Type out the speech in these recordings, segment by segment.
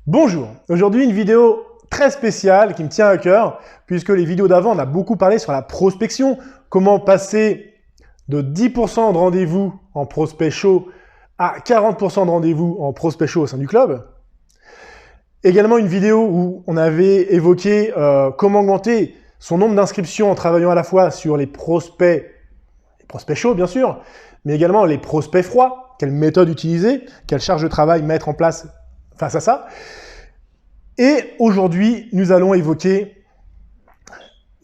Bonjour, aujourd'hui une vidéo très spéciale qui me tient à cœur puisque les vidéos d'avant on a beaucoup parlé sur la prospection, comment passer de 10% de rendez-vous en prospect chaud à 40% de rendez-vous en prospect chaud au sein du club. Également une vidéo où on avait évoqué comment augmenter son nombre d'inscriptions en travaillant à la fois sur les prospects chauds bien sûr, mais également les prospects froids, quelle méthode utiliser, quelle charge de travail mettre en place face à ça. Et aujourd'hui, nous allons évoquer,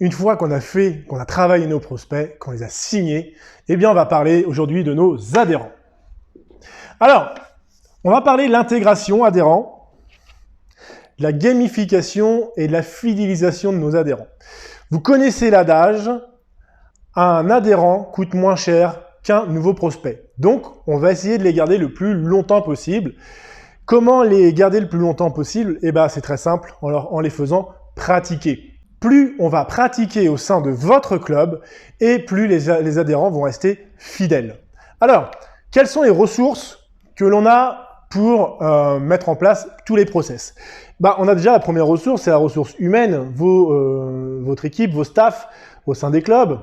une fois qu'on a travaillé nos prospects, qu'on les a signés, eh bien on va parler aujourd'hui de nos adhérents. Alors, on va parler de l'intégration adhérent, de la gamification et de la fidélisation de nos adhérents. Vous connaissez l'adage, un adhérent coûte moins cher qu'un nouveau prospect. Donc, on va essayer de les garder le plus longtemps possible. Comment les garder le plus longtemps possible? Eh bien, c'est très simple, en les faisant pratiquer. Plus on va pratiquer au sein de votre club, et plus les adhérents vont rester fidèles. Alors, quelles sont les ressources que l'on a pour mettre en place tous les process? On a déjà la première ressource, c'est la ressource humaine, votre équipe, vos staffs au sein des clubs.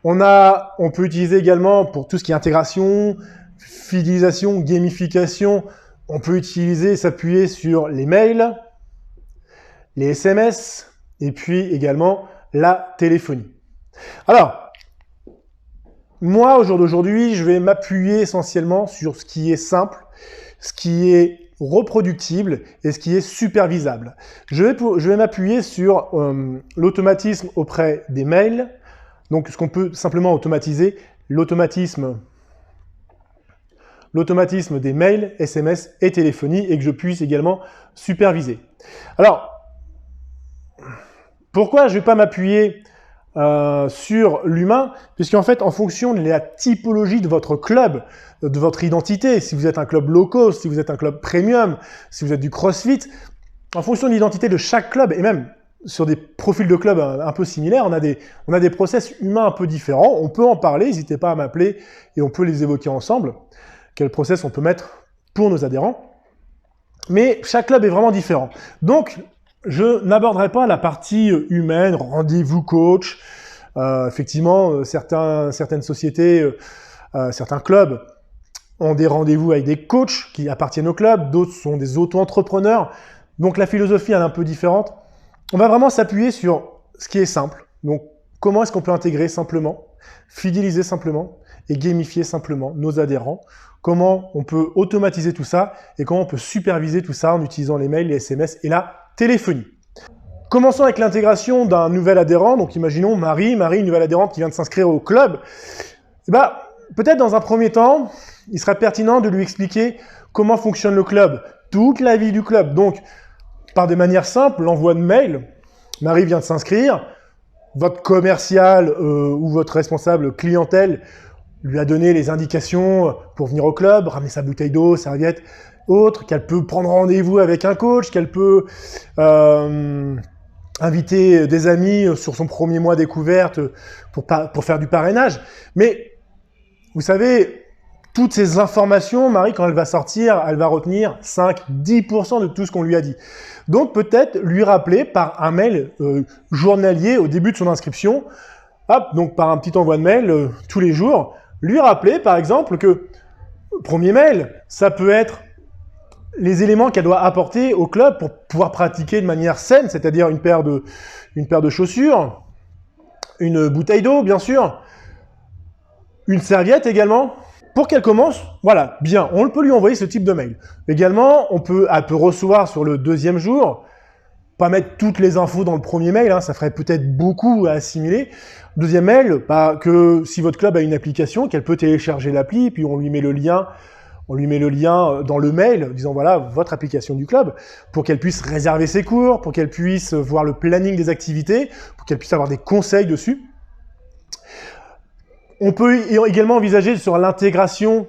On peut utiliser également pour tout ce qui est intégration, fidélisation, gamification, on peut s'appuyer sur les mails, les SMS, et puis également la téléphonie. Alors, moi, au jour d'aujourd'hui, je vais m'appuyer essentiellement sur ce qui est simple, ce qui est reproductible et ce qui est supervisable. Je vais m'appuyer sur l'automatisme auprès des mails, donc ce qu'on peut simplement automatiser, l'automatisme des mails, SMS et téléphonie, et que je puisse également superviser. Alors, pourquoi je ne vais pas m'appuyer sur l'humain? Puisqu'en fait, en fonction de la typologie de votre club, de votre identité, si vous êtes un club low cost, si vous êtes un club premium, si vous êtes du CrossFit, en fonction de l'identité de chaque club, et même sur des profils de club un peu similaires, on a des process humains un peu différents. On peut en parler, n'hésitez pas à m'appeler et on peut les évoquer ensemble. Quel process on peut mettre pour nos adhérents. Mais chaque club est vraiment différent. Donc, je n'aborderai pas la partie humaine, rendez-vous coach. Effectivement, certaines sociétés, certains clubs ont des rendez-vous avec des coachs qui appartiennent au club, d'autres sont des auto-entrepreneurs. Donc, la philosophie elle est un peu différente. On va vraiment s'appuyer sur ce qui est simple. Donc, comment est-ce qu'on peut intégrer simplement, fidéliser simplement et gamifier simplement nos adhérents? Comment on peut automatiser tout ça et comment on peut superviser tout ça en utilisant les mails, les SMS et la téléphonie. Commençons avec l'intégration d'un nouvel adhérent. Donc, imaginons Marie, une nouvelle adhérente qui vient de s'inscrire au club. Peut-être dans un premier temps, il serait pertinent de lui expliquer comment fonctionne le club, toute la vie du club. Donc, par des manières simples, l'envoi de mail. Marie vient de s'inscrire. Votre commercial ou votre responsable clientèle lui a donné les indications pour venir au club, ramener sa bouteille d'eau, serviette, autre, qu'elle peut prendre rendez-vous avec un coach, qu'elle peut inviter des amis sur son premier mois découverte pour faire du parrainage. Mais vous savez, toutes ces informations, Marie, quand elle va sortir, elle va retenir 5-10% de tout ce qu'on lui a dit. Donc peut-être lui rappeler par un mail journalier au début de son inscription, donc par un petit envoi de mail tous les jours, lui rappeler par exemple que premier mail, ça peut être les éléments qu'elle doit apporter au club pour pouvoir pratiquer de manière saine, c'est-à-dire une paire de chaussures, une bouteille d'eau bien sûr, une serviette également, pour qu'elle commence, voilà, bien, on peut lui envoyer ce type de mail. Également, elle peut recevoir sur le deuxième jour, pas mettre toutes les infos dans le premier mail, ça ferait peut-être beaucoup à assimiler. Deuxième mail, que si votre club a une application, qu'elle peut télécharger l'appli, puis on lui met le lien dans le mail, disant voilà, votre application du club, pour qu'elle puisse réserver ses cours, pour qu'elle puisse voir le planning des activités, pour qu'elle puisse avoir des conseils dessus. On peut également envisager sur l'intégration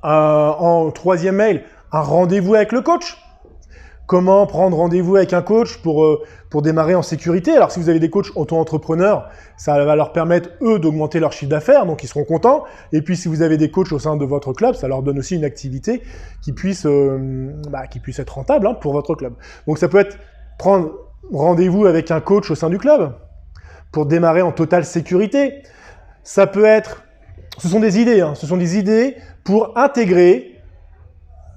en troisième mail, un rendez-vous avec le coach. comment prendre rendez-vous avec un coach pour démarrer en sécurité. Alors si vous avez des coachs auto-entrepreneurs, ça va leur permettre, eux, d'augmenter leur chiffre d'affaires, donc ils seront contents. Et puis si vous avez des coachs au sein de votre club, ça leur donne aussi une activité qui puisse être rentable pour votre club. Donc ça peut être prendre rendez-vous avec un coach au sein du club pour démarrer en totale sécurité. Ça peut être, ce sont des idées, ce sont des idées pour intégrer,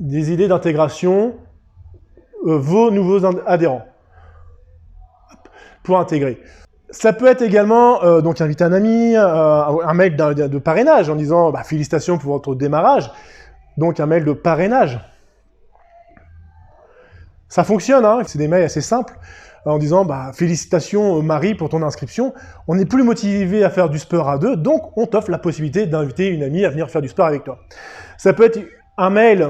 des idées d'intégration, vos nouveaux adhérents. Pour intégrer. Ça peut être également, donc inviter un ami, un mail de parrainage en disant félicitations pour votre démarrage. Donc un mail de parrainage. Ça fonctionne, c'est des mails assez simples, en disant félicitations Marie pour ton inscription. On est plus motivé à faire du sport à deux, donc on t'offre la possibilité d'inviter une amie à venir faire du sport avec toi. Ça peut être un mail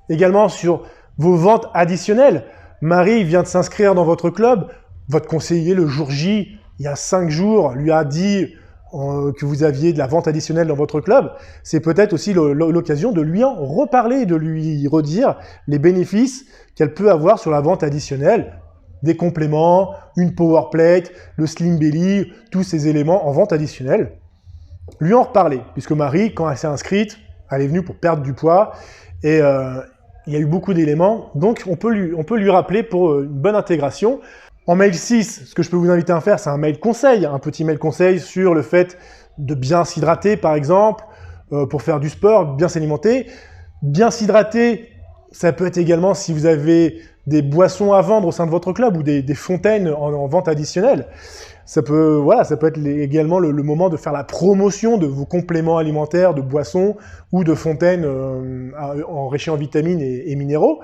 également sur vos ventes additionnelles. Marie vient de s'inscrire dans votre club, votre conseiller le jour J, il y a 5 jours, lui a dit que vous aviez de la vente additionnelle dans votre club. C'est peut-être aussi l'occasion de lui en reparler, de lui redire les bénéfices qu'elle peut avoir sur la vente additionnelle, des compléments, une power plate, le slim belly, tous ces éléments en vente additionnelle. Lui en reparler, puisque Marie, quand elle s'est inscrite, elle est venue pour perdre du poids et il y a eu beaucoup d'éléments, donc on peut lui rappeler pour une bonne intégration. En mail 6, ce que je peux vous inviter à faire, c'est un mail conseil, un petit mail conseil sur le fait de bien s'hydrater, par exemple, pour faire du sport, bien s'alimenter. Bien s'hydrater, ça peut être également si vous avez des boissons à vendre au sein de votre club ou des fontaines en vente additionnelle. Ça peut être également le moment de faire la promotion de vos compléments alimentaires, de boissons ou de fontaines enrichies en vitamines et minéraux.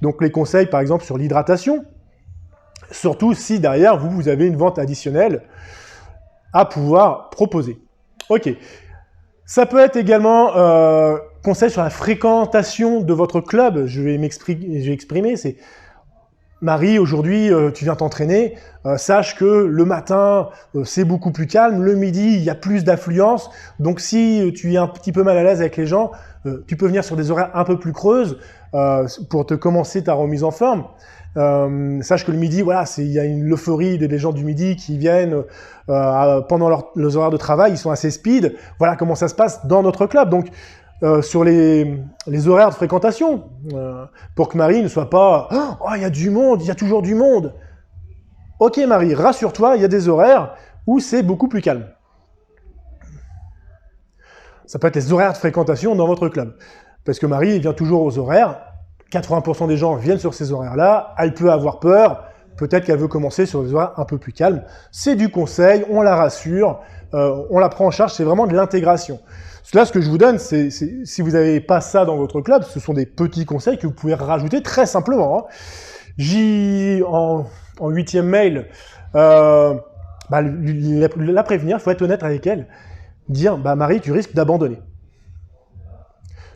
Donc les conseils, par exemple, sur l'hydratation. Surtout si derrière, vous avez une vente additionnelle à pouvoir proposer. Ok. Ça peut être également conseil sur la fréquentation de votre club. Je vais exprimer, c'est Marie, aujourd'hui, tu viens t'entraîner, sache que le matin, c'est beaucoup plus calme, le midi, il y a plus d'affluence, donc si tu es un petit peu mal à l'aise avec les gens, tu peux venir sur des horaires un peu plus creuses pour te commencer ta remise en forme. Sache que le midi, il y a une euphorie des gens du midi qui viennent pendant leurs horaires de travail, ils sont assez speed. Voilà comment ça se passe dans notre club. Donc, sur les horaires de fréquentation, pour que Marie ne soit pas « Oh, il y a du monde, il y a toujours du monde !» Ok Marie, rassure-toi, il y a des horaires où c'est beaucoup plus calme. Ça peut être les horaires de fréquentation dans votre club. Parce que Marie vient toujours aux horaires, 80% des gens viennent sur ces horaires-là, elle peut avoir peur, peut-être qu'elle veut commencer sur des horaires un peu plus calmes. C'est du conseil, on la rassure, on la prend en charge, c'est vraiment de l'intégration. Là, ce que je vous donne, si vous n'avez pas ça dans votre club, ce sont des petits conseils que vous pouvez rajouter très simplement. En 8e mail, la prévenir, il faut être honnête avec elle, dire Marie, tu risques d'abandonner.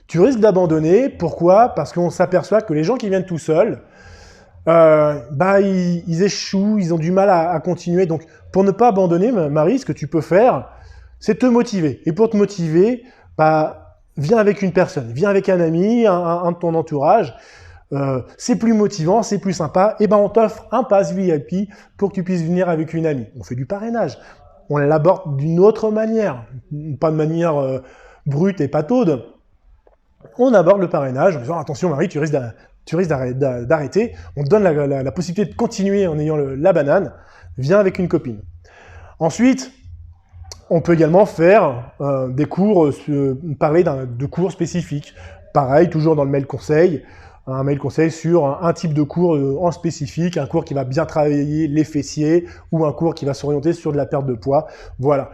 Tu risques d'abandonner, pourquoi? Parce qu'on s'aperçoit que les gens qui viennent tout seuls, ils échouent, ils ont du mal à continuer. Donc, pour ne pas abandonner, Marie, ce que tu peux faire, c'est te motiver. Et pour te motiver, viens avec une personne, viens avec un ami, un de ton entourage. C'est plus motivant, c'est plus sympa. Et on t'offre un pass VIP pour que tu puisses venir avec une amie. On fait du parrainage. On l'aborde d'une autre manière, pas de manière brute et pataude. On aborde le parrainage en disant attention Marie, tu risques d'arrêter. On te donne la possibilité de continuer en ayant la banane. Viens avec une copine. Ensuite, on peut également faire des cours, parler de cours spécifiques. Pareil, toujours dans le mail conseil, un mail conseil sur un type de cours en spécifique, un cours qui va bien travailler les fessiers ou un cours qui va s'orienter sur de la perte de poids. Voilà.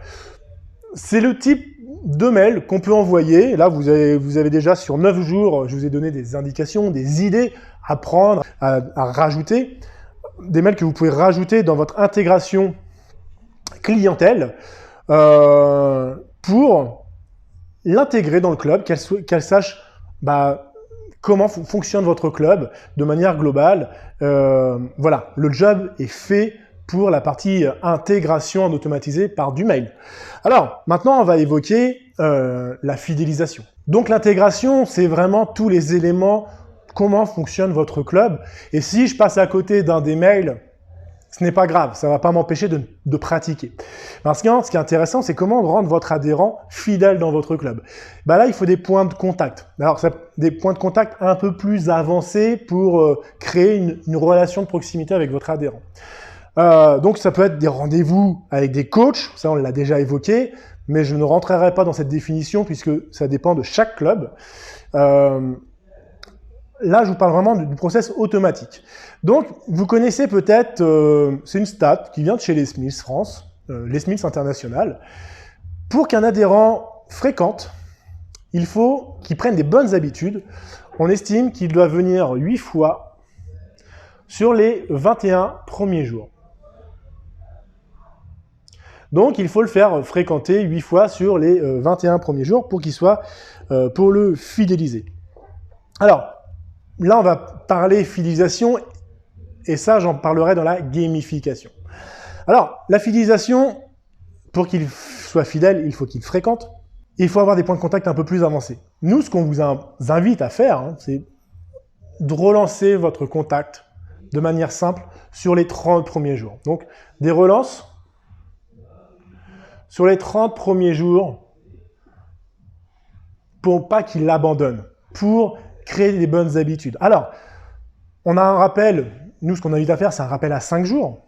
C'est le type de mail qu'on peut envoyer. Là, vous avez déjà sur 9 jours, je vous ai donné des indications, des idées à prendre, à rajouter. Des mails que vous pouvez rajouter dans votre intégration clientèle pour l'intégrer dans le club, qu'elle sache comment fonctionne votre club de manière globale. Voilà, le job est fait pour la partie intégration en automatisé par du mail. Alors, maintenant, on va évoquer la fidélisation. Donc, l'intégration, c'est vraiment tous les éléments comment fonctionne votre club. Et si je passe à côté d'un des mails, ce n'est pas grave, ça ne va pas m'empêcher de pratiquer. Parce que ce qui est intéressant, c'est comment rendre votre adhérent fidèle dans votre club. Bah là, il faut des points de contact. Alors, des points de contact un peu plus avancés pour créer une relation de proximité avec votre adhérent. Donc, ça peut être des rendez-vous avec des coachs, ça on l'a déjà évoqué, mais je ne rentrerai pas dans cette définition puisque ça dépend de chaque club. Là, je vous parle vraiment du process automatique. Donc, vous connaissez peut-être, c'est une stat qui vient de chez les Smiths France, les Smiths International. Pour qu'un adhérent fréquente, il faut qu'il prenne des bonnes habitudes. On estime qu'il doit venir 8 fois sur les 21 premiers jours. Donc, il faut le faire fréquenter 8 fois sur les 21 premiers jours pour qu'il soit, pour le fidéliser. Alors, là, on va parler fidélisation, et ça, j'en parlerai dans la gamification. Alors, la fidélisation, pour qu'il soit fidèle, il faut qu'il fréquente, et il faut avoir des points de contact un peu plus avancés. Nous, ce qu'on vous invite à faire, c'est de relancer votre contact de manière simple sur les 30 premiers jours. Donc, des relances sur les 30 premiers jours pour pas qu'il l'abandonne, pour créer des bonnes habitudes. Alors, on a un rappel, nous ce qu'on invite à faire, c'est un rappel à 5 jours.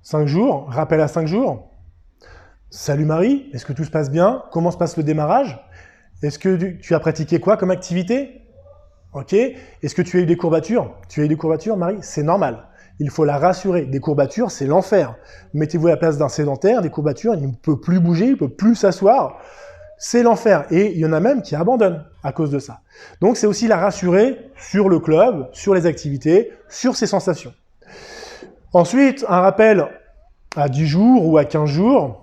5 jours, rappel à 5 jours. Salut Marie, est-ce que tout se passe bien? Comment se passe le démarrage? Est-ce que tu as pratiqué quoi comme activité? Ok. Est-ce que tu as eu des courbatures? Tu as eu des courbatures, Marie? C'est normal. Il faut la rassurer. Des courbatures, c'est l'enfer. Mettez-vous à la place d'un sédentaire, des courbatures, il ne peut plus bouger, il ne peut plus s'asseoir. C'est l'enfer. Et il y en a même qui abandonnent à cause de ça. Donc, c'est aussi la rassurer sur le club, sur les activités, sur ses sensations. Ensuite, un rappel à 10 jours ou à 15 jours.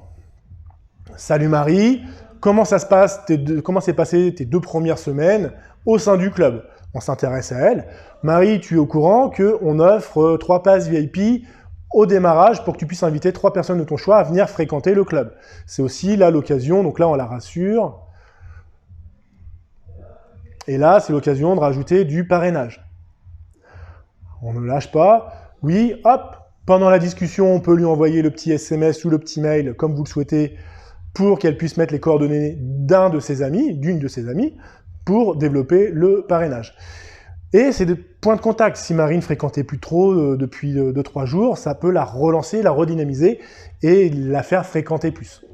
Salut Marie, comment ça se passe, comment s'est passé tes 2 premières semaines au sein du club? On s'intéresse à elle. Marie, tu es au courant qu'on offre 3 passes VIP au démarrage pour que tu puisses inviter 3 personnes de ton choix à venir fréquenter le club. C'est aussi là l'occasion, donc là on la rassure. Et là, c'est l'occasion de rajouter du parrainage. On ne lâche pas. Oui, hop, pendant la discussion, on peut lui envoyer le petit SMS ou le petit mail, comme vous le souhaitez, pour qu'elle puisse mettre les coordonnées d'un de ses amis, d'une de ses amies, pour développer le parrainage. Et c'est des points de contact. Si Marie ne fréquentait plus trop depuis 2-3 jours, ça peut la relancer, la redynamiser et la faire fréquenter plus.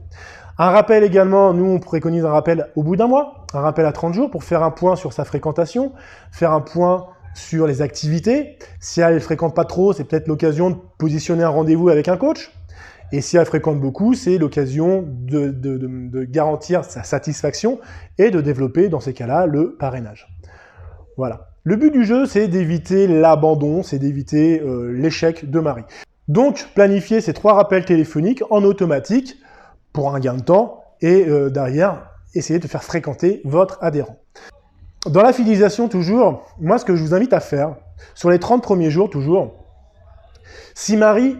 Un rappel également, nous on préconise un rappel au bout d'un mois, un rappel à 30 jours pour faire un point sur sa fréquentation, faire un point sur les activités. Si elle ne fréquente pas trop, c'est peut-être l'occasion de positionner un rendez-vous avec un coach. Et si elle fréquente beaucoup, c'est l'occasion de garantir sa satisfaction et de développer dans ces cas-là le parrainage. Voilà. Le but du jeu, c'est d'éviter l'abandon, c'est d'éviter l'échec de Marie. Donc, planifier ces 3 rappels téléphoniques en automatique pour un gain de temps et derrière, essayer de faire fréquenter votre adhérent. Dans la fidélisation, toujours, moi, ce que je vous invite à faire, sur les 30 premiers jours, toujours, si Marie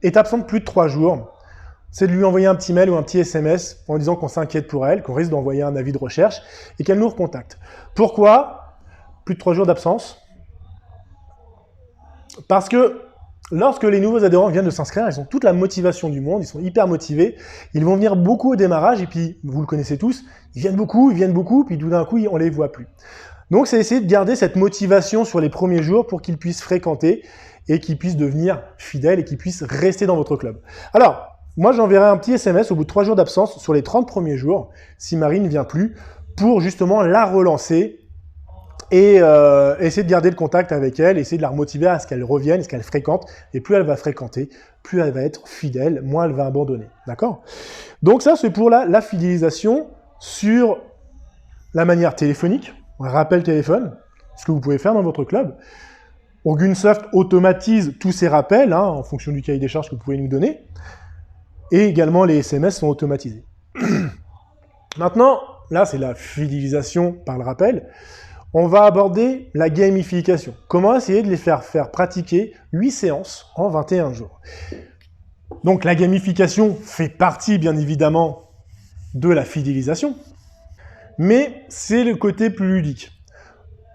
est absente plus de 3 jours, c'est de lui envoyer un petit mail ou un petit SMS en disant qu'on s'inquiète pour elle, qu'on risque d'envoyer un avis de recherche et qu'elle nous recontacte. Pourquoi plus de 3 jours d'absence? Parce que lorsque les nouveaux adhérents viennent de s'inscrire, ils ont toute la motivation du monde, ils sont hyper motivés, ils vont venir beaucoup au démarrage et puis, vous le connaissez tous, ils viennent beaucoup, puis tout d'un coup, on ne les voit plus. Donc, c'est essayer de garder cette motivation sur les premiers jours pour qu'ils puissent fréquenter et qu'ils puissent devenir fidèles et qu'ils puissent rester dans votre club. Alors, moi, j'enverrai un petit SMS au bout de 3 jours d'absence sur les 30 premiers jours, si Marie ne vient plus, pour justement la relancer et essayer de garder le contact avec elle, essayer de la remotiver à ce qu'elle revienne, à ce qu'elle fréquente. Et plus elle va fréquenter, plus elle va être fidèle, moins elle va abandonner. D'accord? Donc ça, c'est pour la fidélisation sur la manière téléphonique, un rappel téléphone, ce que vous pouvez faire dans votre club. Orgunsoft automatise tous ces rappels en fonction du cahier des charges que vous pouvez nous donner. Et également, les SMS sont automatisés. Maintenant, là, c'est la fidélisation par le rappel. On va aborder la gamification. Comment essayer de les faire pratiquer 8 séances en 21 jours. Donc, la gamification fait partie, bien évidemment, de la fidélisation, mais c'est le côté plus ludique.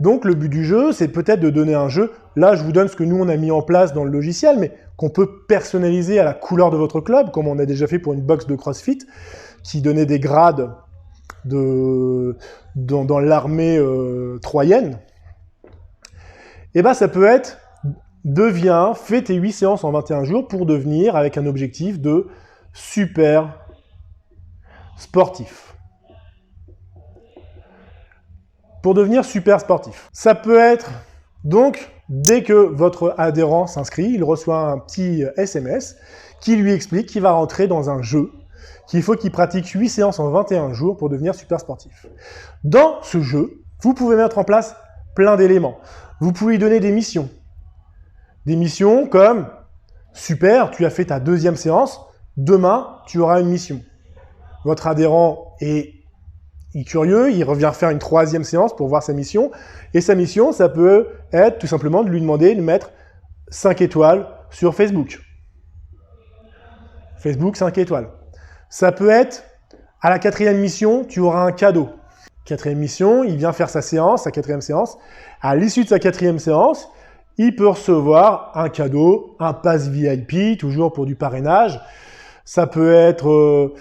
Donc le but du jeu, c'est peut-être de donner un jeu. Là, je vous donne ce que nous, on a mis en place dans le logiciel, mais qu'on peut personnaliser à la couleur de votre club, comme on a déjà fait pour une box de CrossFit, qui donnait des grades dans l'armée troyenne. Et ben, ça peut être, fais tes 8 séances en 21 jours pour devenir, avec un objectif de super sportif. Pour devenir super sportif. Ça peut être, donc, dès que votre adhérent s'inscrit, il reçoit un petit SMS qui lui explique qu'il va rentrer dans un jeu, qu'il faut qu'il pratique 8 séances en 21 jours pour devenir super sportif. Dans ce jeu, vous pouvez mettre en place plein d'éléments. Vous pouvez lui donner des missions. Des missions comme « Super, tu as fait ta 2e séance, demain, tu auras une mission. » Votre adhérent est curieux, il revient faire une 3e séance pour voir sa mission. Et sa mission, ça peut être tout simplement de lui demander de mettre 5 étoiles sur Facebook. Facebook, 5 étoiles. Ça peut être, à la 4e mission, tu auras un cadeau. 4e mission, il vient faire sa séance, sa 4e séance. À l'issue de sa 4e séance, il peut recevoir un cadeau, un pass VIP, toujours pour du parrainage. Ça peut être...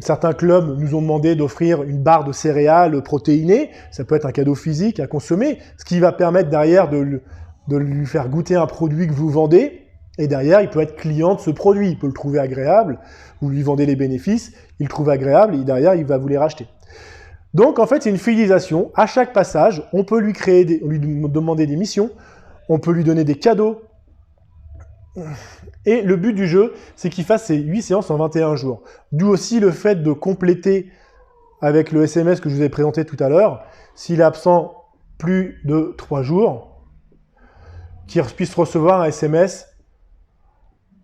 certains clubs nous ont demandé d'offrir une barre de céréales protéinées. Ça peut être un cadeau physique à consommer, ce qui va permettre derrière de lui faire goûter un produit que vous vendez. Et derrière, il peut être client de ce produit. Il peut le trouver agréable. Vous lui vendez les bénéfices, il le trouve agréable et derrière, il va vous les racheter. Donc, en fait, c'est une fidélisation. À chaque passage, on peut lui demander des missions. On peut lui donner des cadeaux. Et le but du jeu, c'est qu'il fasse ses 8 séances en 21 jours. D'où aussi le fait de compléter avec le SMS que je vous ai présenté tout à l'heure, s'il est absent plus de 3 jours, qu'il puisse recevoir un SMS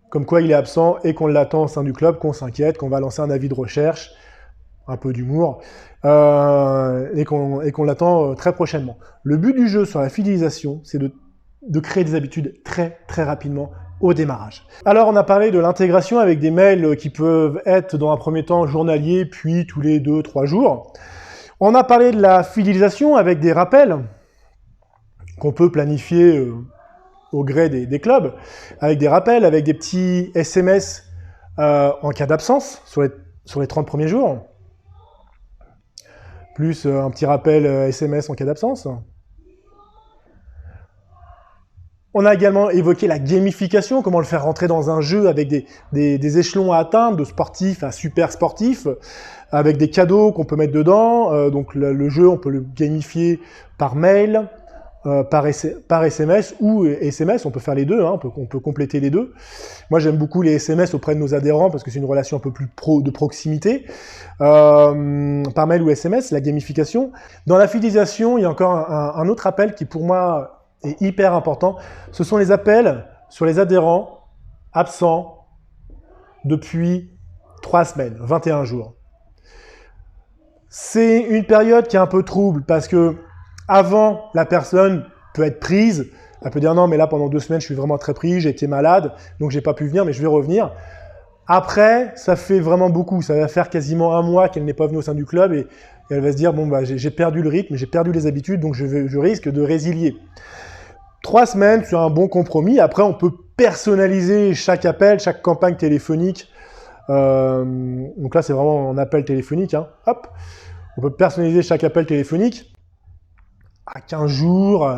comme quoi il est absent et qu'on l'attend au sein du club, qu'on s'inquiète, qu'on va lancer un avis de recherche, un peu d'humour, et qu'on l'attend très prochainement. Le but du jeu sur la fidélisation, c'est de créer des habitudes très très rapidement au démarrage. Alors on a parlé de l'intégration avec des mails qui peuvent être dans un premier temps journaliers, puis tous les 2-3 jours. On a parlé de la fidélisation avec des rappels qu'on peut planifier au gré des clubs, avec des rappels, avec des petits SMS en cas d'absence sur les 30 premiers jours, plus un petit rappel SMS en cas d'absence. On a également évoqué la gamification, comment le faire rentrer dans un jeu avec des échelons à atteindre, de sportif à super sportif, avec des cadeaux qu'on peut mettre dedans. Donc le jeu, on peut le gamifier par mail, par SMS ou SMS, on peut faire les deux, hein, on peut compléter les deux. Moi, j'aime beaucoup les SMS auprès de nos adhérents parce que c'est une relation un peu plus de proximité. Par mail ou SMS, la gamification. Dans la fidélisation, il y a encore un autre appel qui, pour moi, est hyper important. Ce sont les appels sur les adhérents absents depuis 3 semaines, 21 jours. C'est une période qui est un peu trouble parce que avant, la personne peut être prise, elle peut dire non mais là pendant 2 semaines je suis vraiment très pris, j'ai été malade, donc j'ai pas pu venir mais je vais revenir. Après, ça fait vraiment beaucoup, ça va faire quasiment 1 mois qu'elle n'est pas venue au sein du club et elle va se dire bon bah j'ai perdu le rythme, j'ai perdu les habitudes donc je risque de résilier. 3 semaines, c'est un bon compromis. Après, on peut personnaliser chaque appel, chaque campagne téléphonique. Donc là, c'est vraiment un appel téléphonique. Hein. Hop. On peut personnaliser chaque appel téléphonique à 15 jours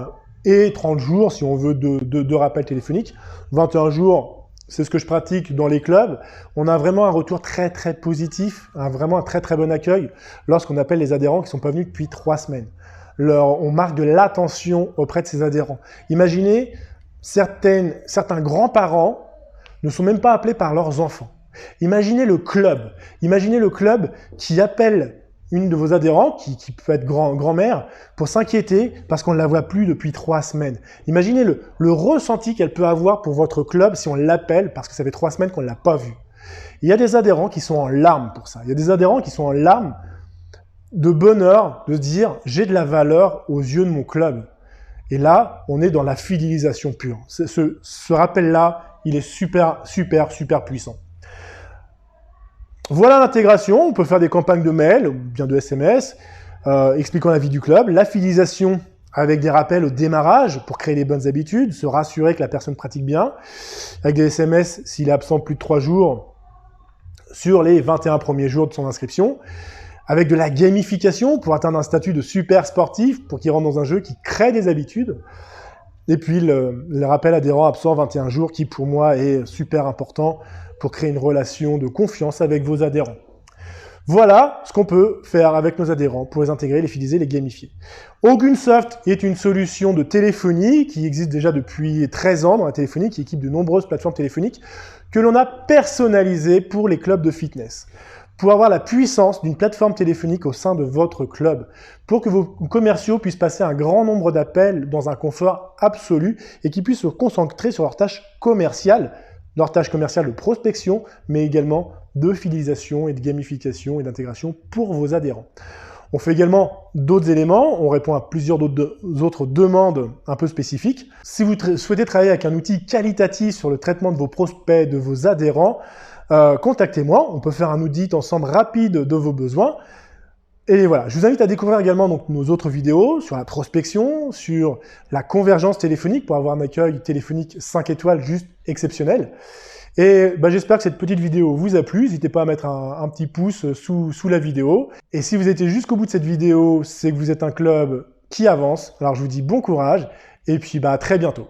et 30 jours si on veut 2 rappels téléphoniques. 21 jours, c'est ce que je pratique dans les clubs. On a vraiment un retour très très positif, vraiment un très très bon accueil lorsqu'on appelle les adhérents qui ne sont pas venus depuis 3 semaines. On marque de l'attention auprès de ses adhérents. Imaginez, certains grands-parents ne sont même pas appelés par leurs enfants. Imaginez le club qui appelle une de vos adhérents, qui peut être grand-mère, pour s'inquiéter parce qu'on ne la voit plus depuis 3 semaines. Imaginez le ressenti qu'elle peut avoir pour votre club si on l'appelle parce que ça fait 3 semaines qu'on ne l'a pas vue. Il y a des adhérents qui sont en larmes pour ça. Il y a des adhérents qui sont en larmes de bonheur, de se dire « j'ai de la valeur aux yeux de mon club ». Et là, on est dans la fidélisation pure. Ce rappel-là, il est super, super, super puissant. Voilà l'intégration. On peut faire des campagnes de mail ou bien de SMS expliquant la vie du club. La fidélisation avec des rappels au démarrage pour créer les bonnes habitudes, se rassurer que la personne pratique bien, avec des SMS s'il est absent plus de 3 jours sur les 21 premiers jours de son inscription, avec de la gamification pour atteindre un statut de super sportif pour qu'il rentre dans un jeu qui crée des habitudes, et puis le rappel adhérent absent 21 jours qui pour moi est super important pour créer une relation de confiance avec vos adhérents. Voilà ce qu'on peut faire avec nos adhérents pour les intégrer, les fidéliser, les gamifier. Ogunsoft est une solution de téléphonie qui existe déjà depuis 13 ans dans la téléphonie, qui équipe de nombreuses plateformes téléphoniques que l'on a personnalisées pour les clubs de fitness. Pour avoir la puissance d'une plateforme téléphonique au sein de votre club, pour que vos commerciaux puissent passer un grand nombre d'appels dans un confort absolu et qu'ils puissent se concentrer sur leurs tâches commerciales de prospection, mais également de fidélisation et de gamification et d'intégration pour vos adhérents. On fait également d'autres éléments, on répond à plusieurs autres demandes un peu spécifiques. Si vous souhaitez travailler avec un outil qualitatif sur le traitement de vos prospects, de vos adhérents, contactez-moi, on peut faire un audit ensemble rapide de vos besoins. Et voilà, je vous invite à découvrir également donc, nos autres vidéos sur la prospection, sur la convergence téléphonique pour avoir un accueil téléphonique 5 étoiles juste exceptionnel. Et j'espère que cette petite vidéo vous a plu. N'hésitez pas à mettre un petit pouce sous la vidéo. Et si vous étiez jusqu'au bout de cette vidéo, c'est que vous êtes un club qui avance. Alors je vous dis bon courage et puis à très bientôt.